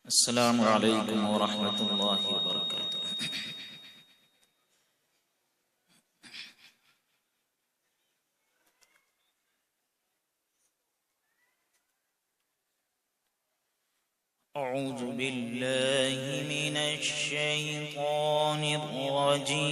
السلام عليكم ورحمة الله وبركاته. أعوذ بالله من الشيطان الرجيم.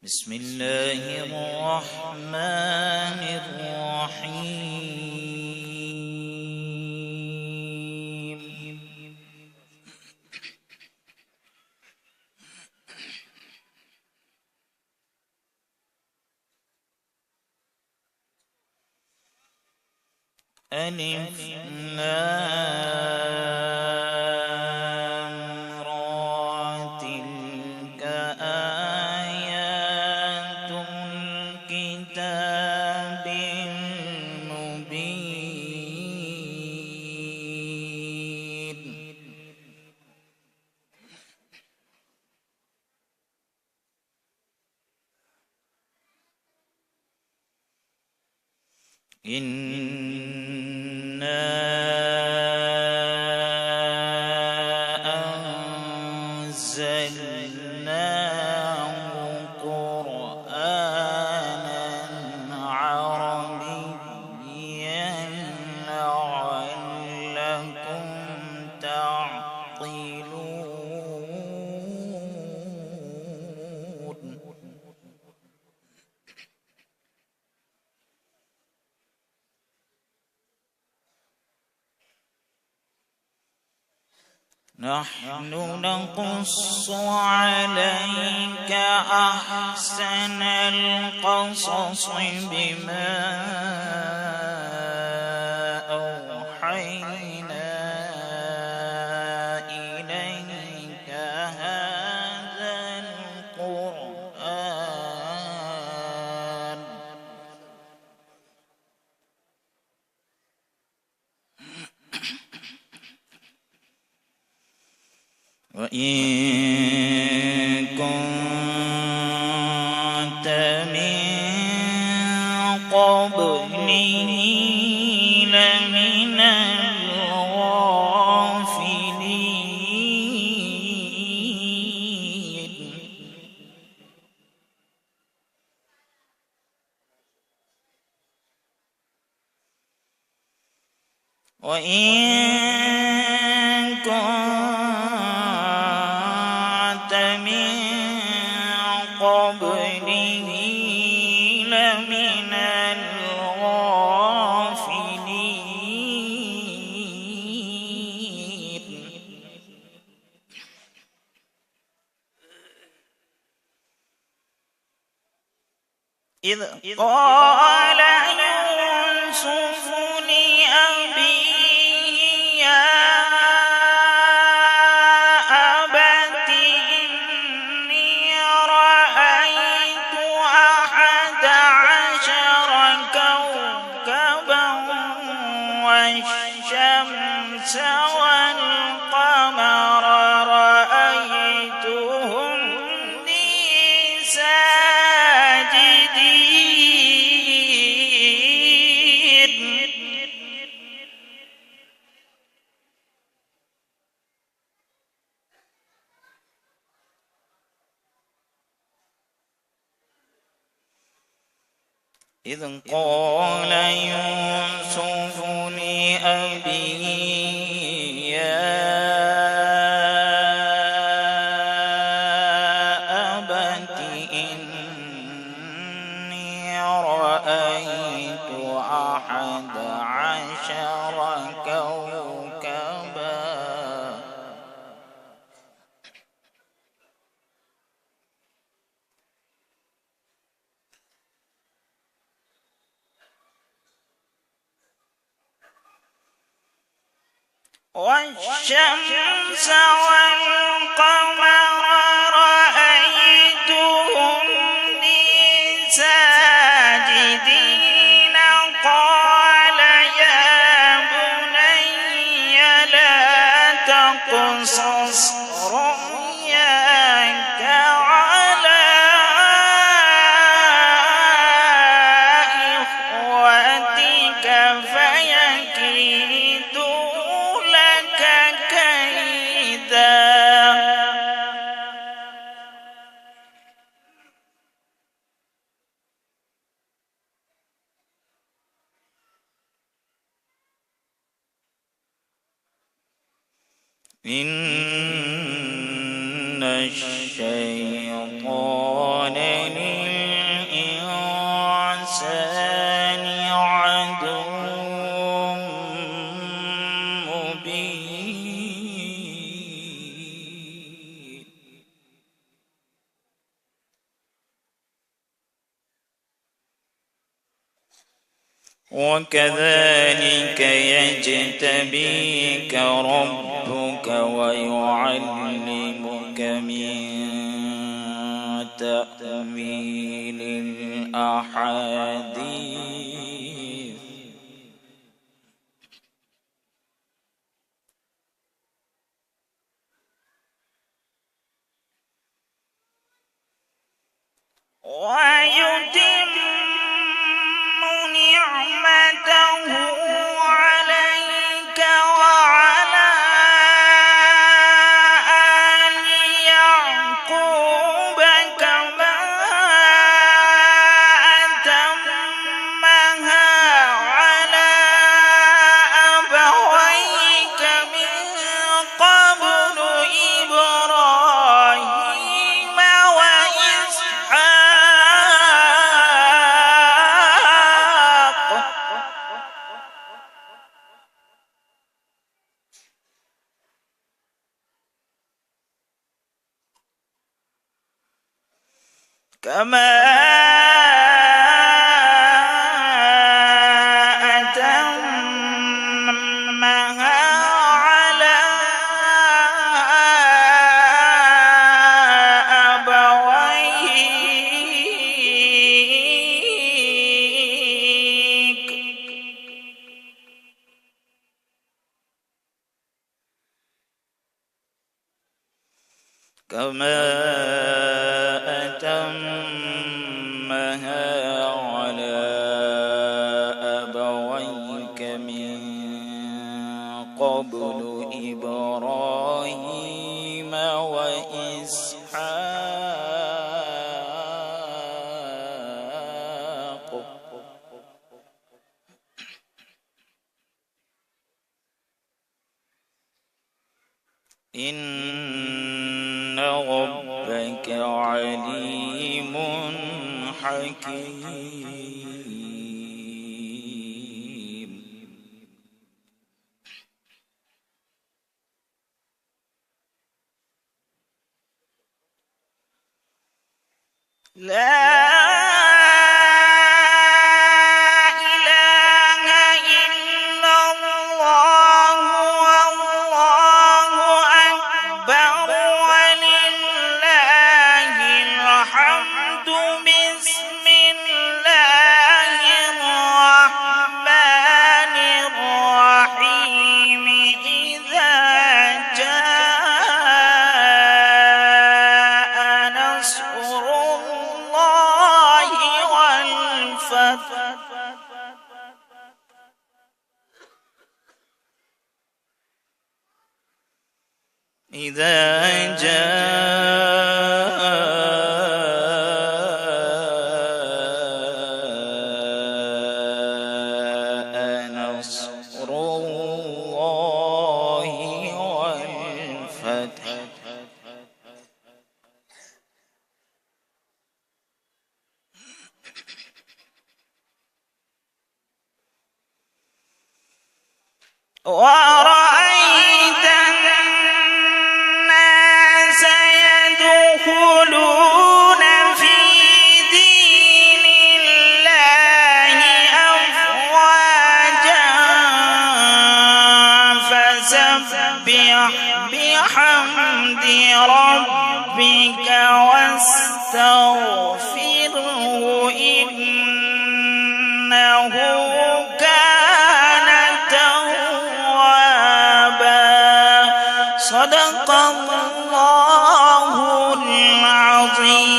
بسم الله الرحمن الرحيم. ألف لام را تلك آيات الكتاب المبين. إنا أنزلناه قرآنا عربيا لعلكم تعقلون. نحن نقص عليك أحسن القصص بما أوحينا إليك هذا القرآن وإن كنت من قبله لمن الغافلين. وإن كنت من قبله لمن الغافلين. إذ قال يوسف لأبيه يا أبت إني رأيت 11 كوكبا والشمس والقمر رأيتهم لي ساجدين. إذ قال يوسف لأبيه يا أبت إني رأيت 11 كوكبا والشمس والقمر رأيتهم لي ساجدين. قال يا بني لا تقصص رؤياك إن الشيطان للإنسان عدو مبين وكذلك يجتبيك ربك ويعلمك من تأويل الأحاديث ويتم نعمته عليك وعلى آل يعقوب كما أتمها على أبويك من قبل إبراهيم وإسحاق كما أتمها على أبويك كما أتمها على أبويك من قبل إبراهيم وإسحاق إن ربك عليم حكيم لا إله إلا الله والله أكبر ولله الحمد بسم الله الرحمن الرحيم إذا جاء نصر الله والفتح إذا جاء نصر الله والفتح ورأيت الناس يدخلون في دين الله أفواجا فسبح بحمد ربك واستغفره إنه كان توابا صدق الله العظيم.